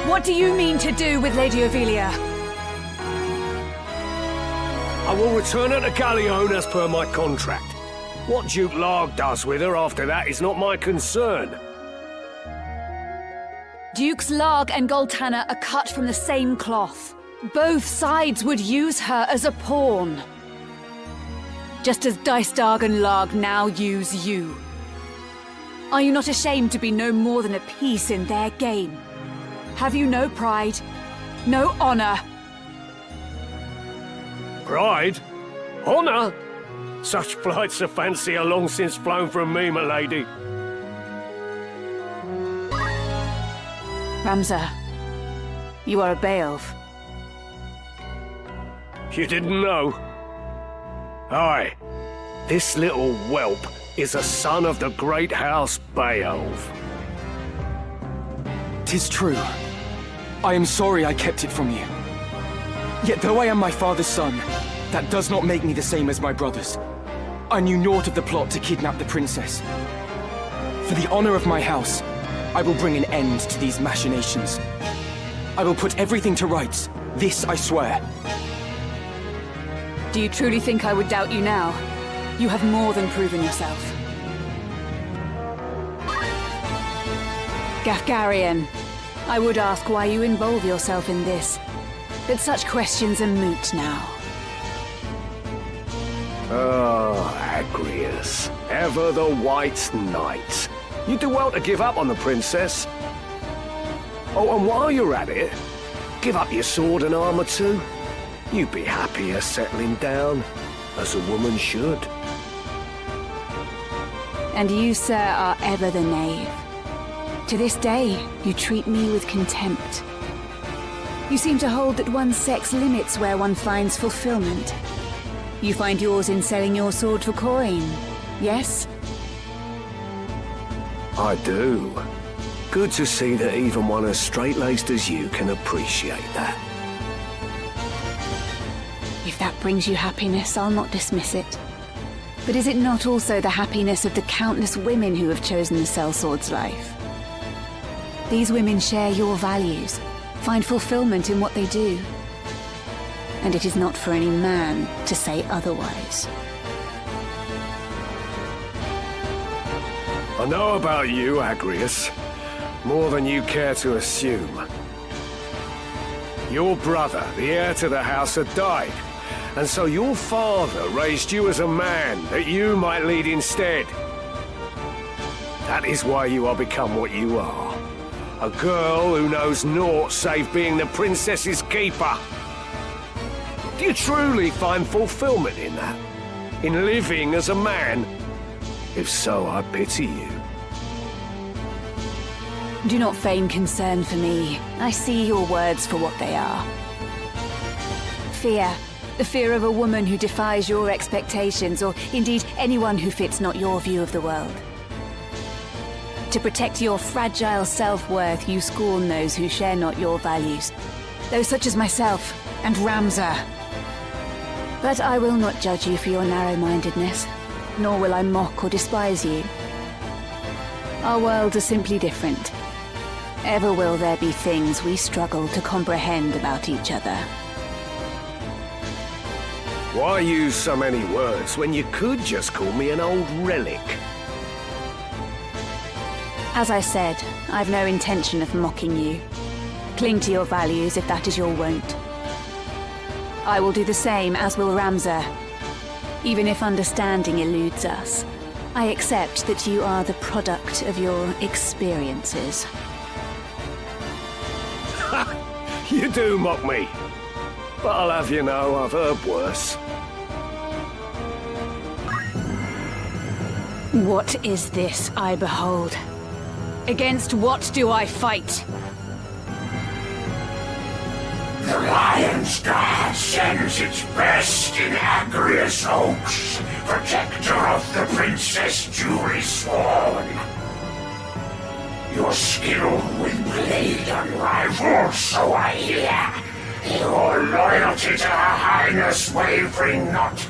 What do you mean to do with Lady Ophelia? I will return her to Gallows as per my contract. What Duke Larg does with her after that is not my concern. Dukes Larg and Goltanna are cut from the same cloth. Both sides would use her as a pawn. Just as Dystarg and Larg now use you. Are you not ashamed to be no more than a piece in their game? Have you no pride? No honor? Pride? Honor? Such flights of fancy are long since flown from me, my lady. Ramza, you are a Beowulf. You didn't know? Aye. This little whelp is a son of the great house Beowulf. 'Tis true. I am sorry I kept it from you. Yet though I am my father's son, that does not make me the same as my brothers. I knew naught of the plot to kidnap the princess. For the honor of my house, I will bring an end to these machinations. I will put everything to rights. This I swear. Do you truly think I would doubt you now? You have more than proven yourself. Gaffgarion, I would ask why you involve yourself in this, but such questions are moot now. Oh, Agrias, ever the White Knight. You do well to give up on the princess. Oh, and while you're at it, give up your sword and armor too. You'd be happier settling down, as a woman should. And you, sir, are ever the knave. To this day, you treat me with contempt. You seem to hold that one's sex limits where one finds fulfillment. You find yours in selling your sword for coin, yes? I do. Good to see that even one as straight-laced as you can appreciate that. If that brings you happiness, I'll not dismiss it. But is it not also the happiness of the countless women who have chosen the sellsword's life? These women share your values, find fulfillment in what they do. And it is not for any man to say otherwise. I know about you, Agrias. More than you care to assume. Your brother, the heir to the house, had died. And so your father raised you as a man, that you might lead instead. That is why you are become what you are. A girl who knows naught save being the princess's keeper. Do you truly find fulfillment in that? In living as a man? If so, I pity you. Do not feign concern for me. I see your words for what they are. Fear. The fear of a woman who defies your expectations, or indeed anyone who fits not your view of the world. To protect your fragile self-worth, you scorn those who share not your values. Those such as myself and Ramza. But I will not judge you for your narrow-mindedness, nor will I mock or despise you. Our worlds are simply different. Ever will there be things we struggle to comprehend about each other. Why use so many words when you could just call me an old relic? As I said, I've no intention of mocking you. Cling to your values if that is your wont. I will do the same, as will Ramza. Even if understanding eludes us, I accept that you are the product of your experiences. You do mock me. But I'll have you know I've heard worse. What is this I behold? Against what do I fight? The Lion's Guard sends its best in Agrias Oaks, protector of the princess duly sworn. Your skill with blade unrivaled, so I hear. Your loyalty to her highness wavering not.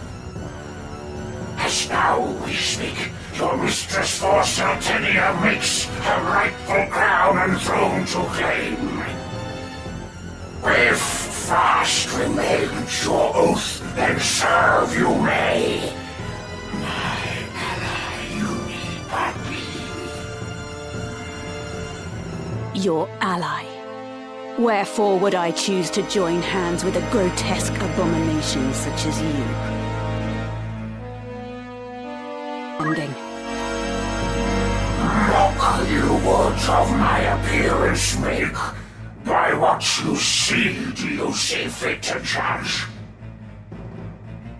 As now we speak, your mistress for Sartenia makes her rightful crown and throne to claim. If fast remains your oath, then serve you may. My ally, you need but be. Your ally? Wherefore would I choose to join hands with a grotesque abomination such as you? Ending. Mock you words of my appearance make. By what you see do you see fit to judge?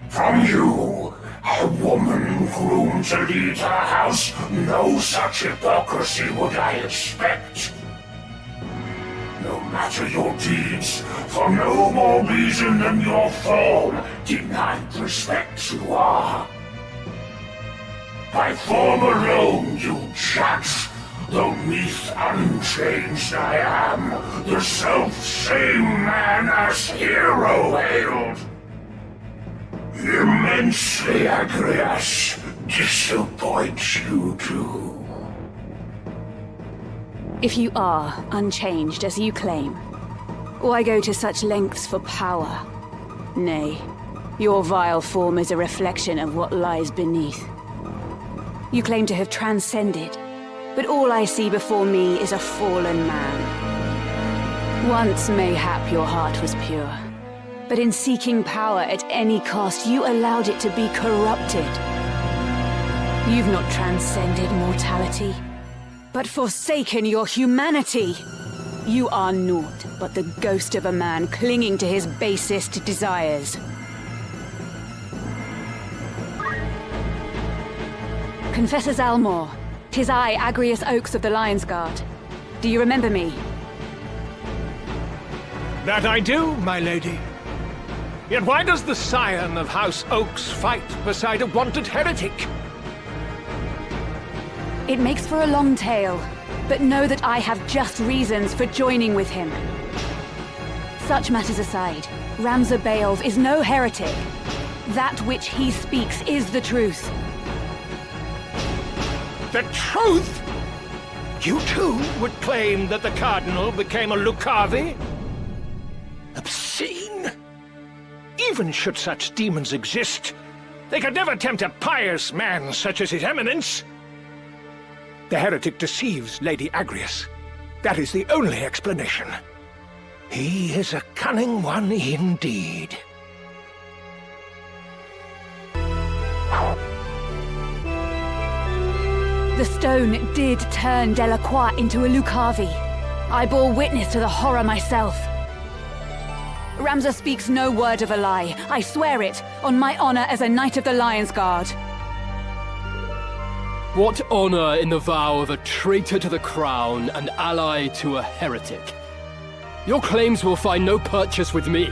From you, a woman groomed to lead her house, no such hypocrisy would I expect. No matter your deeds, for no more reason than your form, denied respect you are. By form alone you judge, though neath unchanged I am, the self-same man as hero hailed. Immensely, Agrias, disappoints you too. If you are unchanged as you claim, why go to such lengths for power? Nay, your vile form is a reflection of what lies beneath. You claim to have transcended, but all I see before me is a fallen man. Once, mayhap, your heart was pure, but in seeking power at any cost, you allowed it to be corrupted. You've not transcended mortality, but forsaken your humanity. You are naught but the ghost of a man clinging to his basest desires. Confessor Zalmour, 'tis I, Agrias Oaks of the Lion's Guard. Do you remember me? That I do, my lady. Yet why does the scion of House Oaks fight beside a wanted heretic? It makes for a long tale, but know that I have just reasons for joining with him. Such matters aside, Ramza Beowulf is no heretic. That which he speaks is the truth. The truth? You too would claim that the Cardinal became a Lucavi? Obscene! Even should such demons exist, they could never tempt a pious man such as His Eminence. The heretic deceives Lady Agrias. That is the only explanation. He is a cunning one indeed. The stone did turn Delacroix into a Lucavi. I bore witness to the horror myself. Ramza speaks no word of a lie. I swear it, on my honor as a Knight of the Lion's Guard. What honor in the vow of a traitor to the crown and ally to a heretic? Your claims will find no purchase with me.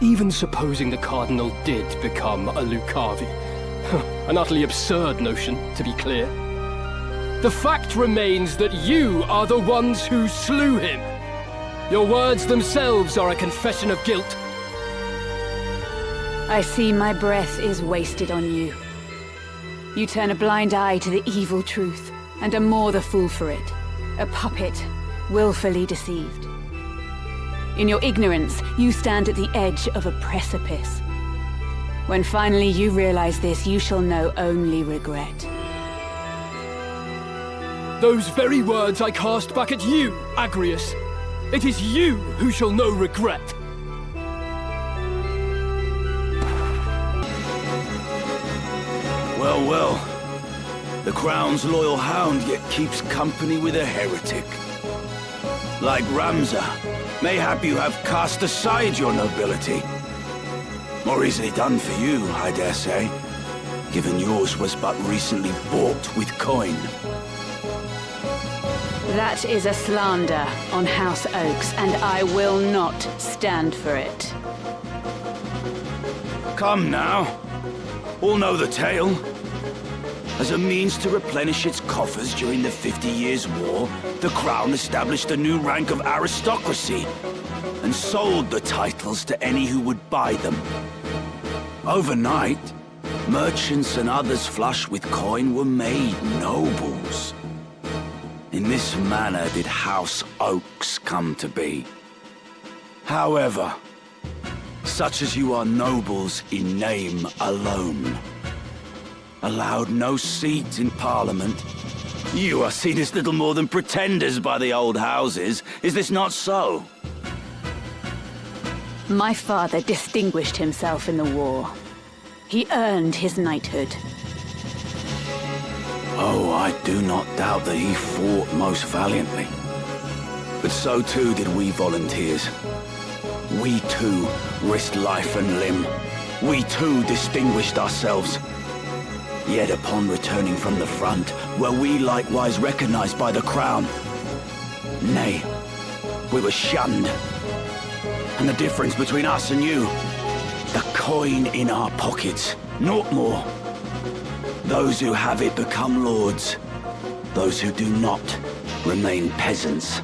Even supposing the Cardinal did become a Lucavi. An utterly absurd notion, to be clear. The fact remains that you are the ones who slew him. Your words themselves are a confession of guilt. I see my breath is wasted on you. You turn a blind eye to the evil truth, and are more the fool for it. A puppet, willfully deceived. In your ignorance, you stand at the edge of a precipice. When finally you realize this, you shall know only regret. Those very words I cast back at you, Agrias. It is you who shall know regret. Well, well. The Crown's loyal hound yet keeps company with a heretic. Like Ramza, mayhap you have cast aside your nobility. More easily done for you, I dare say, given yours was but recently bought with coin. That is a slander on House Oaks, and I will not stand for it. Come now. All know the tale. As a means to replenish its coffers during the 50 Years' War, the Crown established a new rank of aristocracy and sold the titles to any who would buy them. Overnight, merchants and others flush with coin were made nobles. In this manner did House Oaks come to be. However, such as you are nobles in name alone, allowed no seat in Parliament, you are seen as little more than pretenders by the old houses. Is this not so? My father distinguished himself in the war. He earned his knighthood. Oh, I do not doubt that he fought most valiantly. But so too did we volunteers. We too risked life and limb. We too distinguished ourselves. Yet upon returning from the front, were we likewise recognized by the crown? Nay, we were shunned. And the difference between us and you, the coin in our pockets, naught more. Those who have it become lords. Those who do not remain peasants.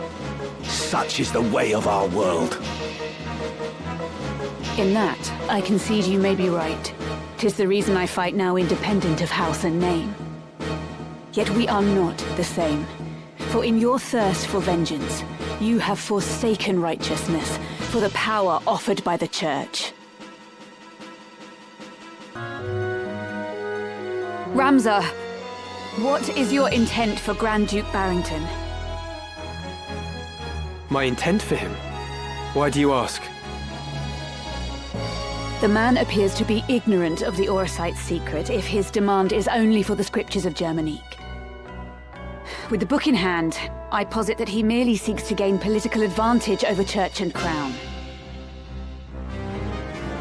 Such is the way of our world. In that, I concede you may be right. 'Tis the reason I fight now independent of house and name. Yet we are not the same. For in your thirst for vengeance, you have forsaken righteousness for the power offered by the Church. Ramza, what is your intent for Grand Duke Barrington? My intent for him? Why do you ask? The man appears to be ignorant of the Oracite's secret if his demand is only for the scriptures of Germanique. With the book in hand, I posit that he merely seeks to gain political advantage over Church and Crown.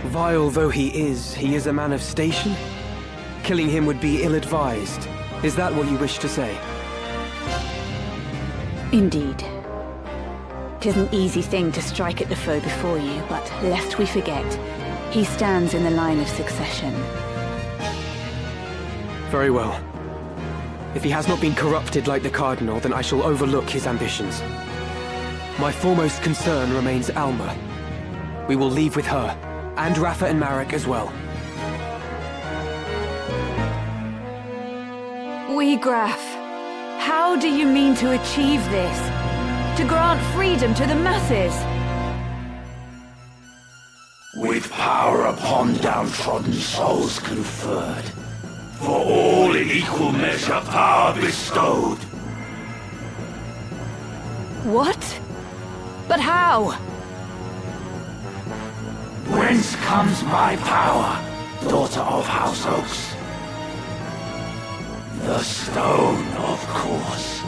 Vile though he is a man of station? Killing him would be ill-advised. Is that what you wish to say? Indeed. 'Tis an easy thing to strike at the foe before you, but lest we forget, he stands in the line of succession. Very well. If he has not been corrupted like the Cardinal, then I shall overlook his ambitions. My foremost concern remains Alma. We will leave with her, and Rafa and Marek as well. Wiegraf, how do you mean to achieve this? To grant freedom to the masses? With power upon downtrodden souls conferred, for all in equal measure power bestowed. What? But how? Whence comes my power, daughter of House Oaks? The stone, of course.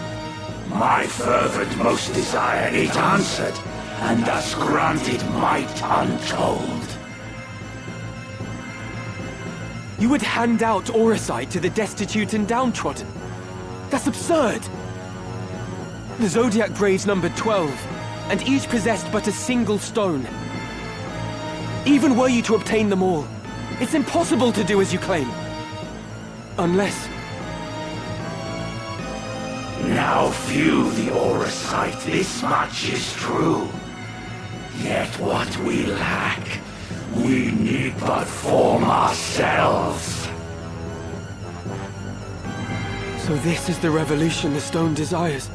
My fervent most desire it answered, and thus granted might untold. You would hand out Oracite to the destitute and downtrodden? That's absurd! The Zodiac Braves numbered 12, and each possessed but a single stone. Even were you to obtain them all, it's impossible to do as you claim. Unless... Now few the Oracite, this much is true. Yet what we lack, we need but form ourselves. So this is the revolution the stone desires.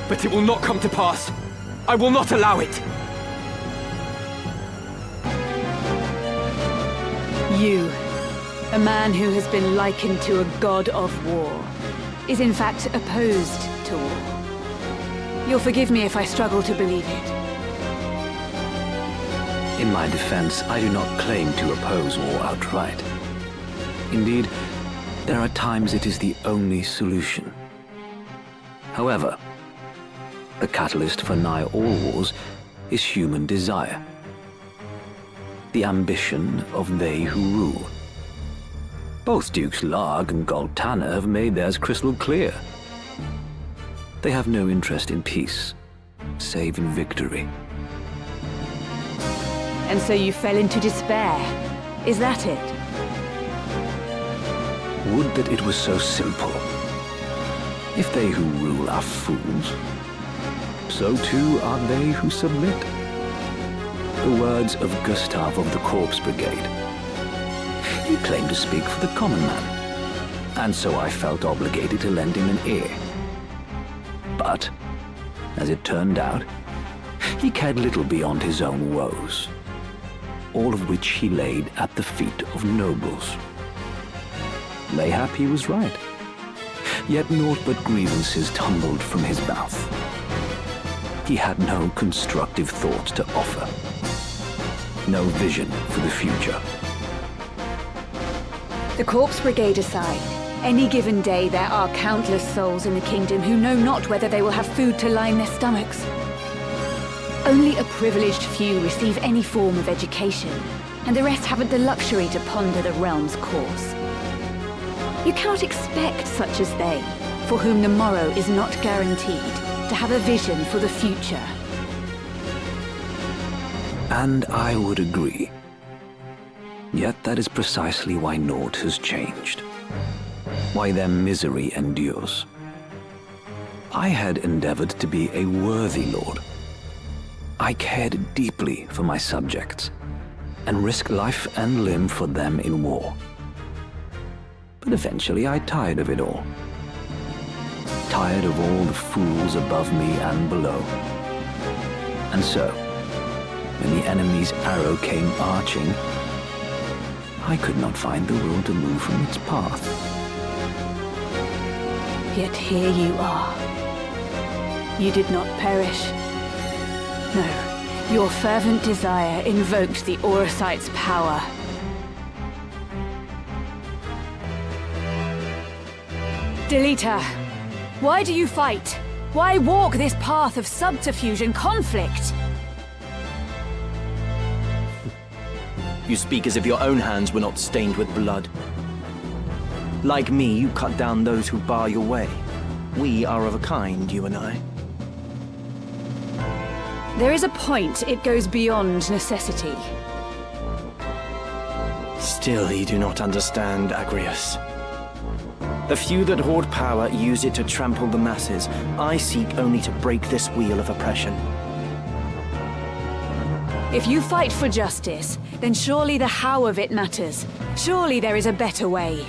But it will not come to pass. I will not allow it. You, a man who has been likened to a god of war, is in fact opposed to war. You'll forgive me if I struggle to believe it. In my defense, I do not claim to oppose war outright. Indeed, there are times it is the only solution. However, the catalyst for nigh all wars is human desire. The ambition of they who rule. Both Dukes Larg and Golgollada have made theirs crystal clear. They have no interest in peace, save in victory. And so you fell into despair. Is that it? Would that it was so simple. If they who rule are fools, so too are they who submit. The words of Gustav of the Corpse Brigade. He claimed to speak for the common man, and so I felt obligated to lend him an ear. But, as it turned out, He cared little beyond his own woes, all of which he laid at the feet of nobles. Mayhap he was right. Yet naught but grievances tumbled from his mouth. He had no constructive thought to offer, no vision for the future. The Corpse Brigade aside, any given day there are countless souls in the kingdom who know not whether they will have food to line their stomachs. Only a privileged few receive any form of education, and the rest haven't the luxury to ponder the realm's course. You cannot expect such as they, for whom the morrow is not guaranteed, to have a vision for the future. And I would agree. Yet that is precisely why naught has changed. Why their misery endures. I had endeavored to be a worthy lord. I cared deeply for my subjects, and risked life and limb for them in war. But eventually I tired of it all. Tired of all the fools above me and below. And so, when the enemy's arrow came arching, I could not find the will to move from its path. Yet here you are. You did not perish. No, your fervent desire invoked the Oracite's power. Delita, why do you fight? Why walk this path of subterfuge and conflict? You speak as if your own hands were not stained with blood. Like me, you cut down those who bar your way. We are of a kind, you and I. There is a point it goes beyond necessity. Still, you do not understand, Agrias. The few that hoard power use it to trample the masses. I seek only to break this wheel of oppression. If you fight for justice, then surely the how of it matters. Surely there is a better way.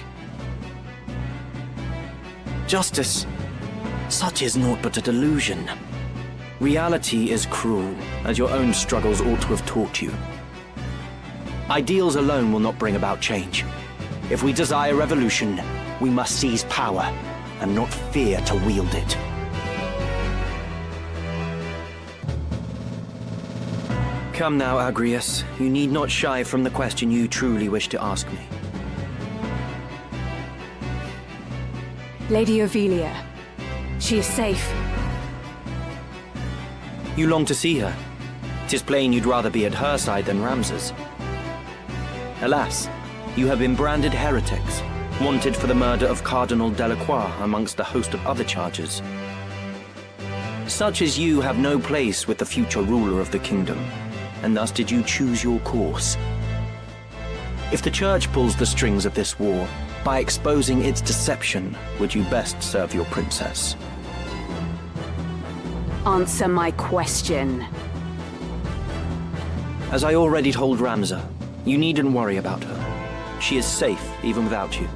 Justice. Such is naught but a delusion. Reality is cruel, as your own struggles ought to have taught you. Ideals alone will not bring about change. If we desire revolution, we must seize power, and not fear to wield it. Come now, Agrias. You need not shy from the question you truly wish to ask me. Lady Ovelia, she is safe. You long to see her. 'Tis plain you'd rather be at her side than Ramza's. Alas, you have been branded heretics, wanted for the murder of Cardinal Delacroix amongst a host of other charges. Such as you have no place with the future ruler of the kingdom, and thus did you choose your course. If the Church pulls the strings of this war, by exposing its deception, would you best serve your princess? Answer my question. As I already told Ramza, you needn't worry about her. She is safe, even without you.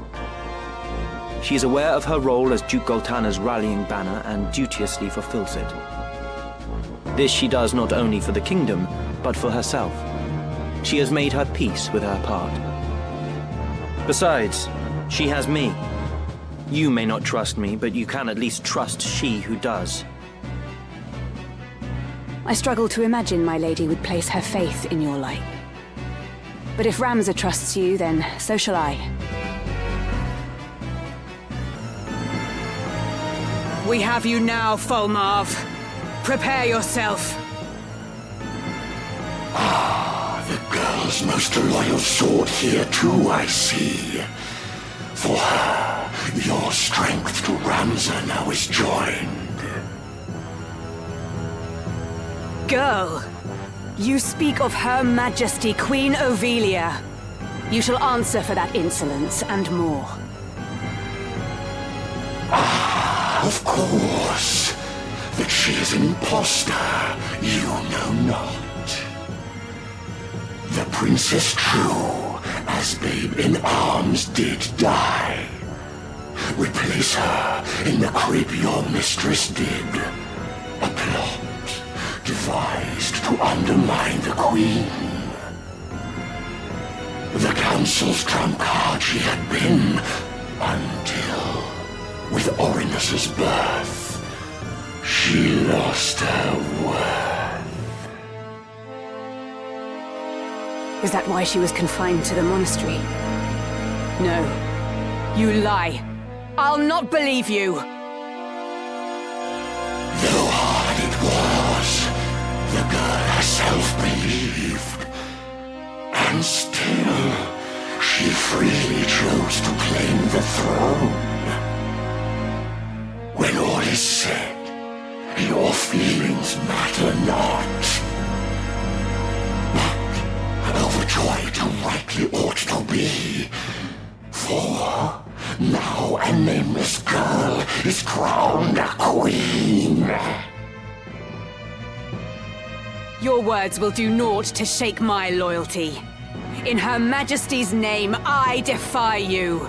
She is aware of her role as Duke Goltana's rallying banner and duteously fulfills it. This she does not only for the kingdom, but for herself. She has made her peace with her part. Besides, she has me. You may not trust me, but you can at least trust she who does. I struggle to imagine my lady would place her faith in your light. But if Ramza trusts you, then so shall I. We have you now, Folmarv. Prepare yourself. The girl's most loyal sword here too, I see. For her, your strength to Ramza now is joined. Girl, you speak of Her Majesty Queen Ovelia. You shall answer for that insolence and more. Of course. That she is an impostor, you know not. The princess true, as babe in arms did die. Replace her in the crib your mistress did. A plot devised to undermine the Queen. The Council's trump card she had been, until, with Orinus's birth, she lost her worth. Is that why she was confined to the monastery? No. You lie. I'll not believe you! Though hard it was, the girl herself believed. And still, she freely chose to claim the throne. When all is said, your feelings matter not. But overjoyed you rightly ought to be. For now a nameless girl is crowned a queen. Your words will do naught to shake my loyalty. In Her Majesty's name, I defy you.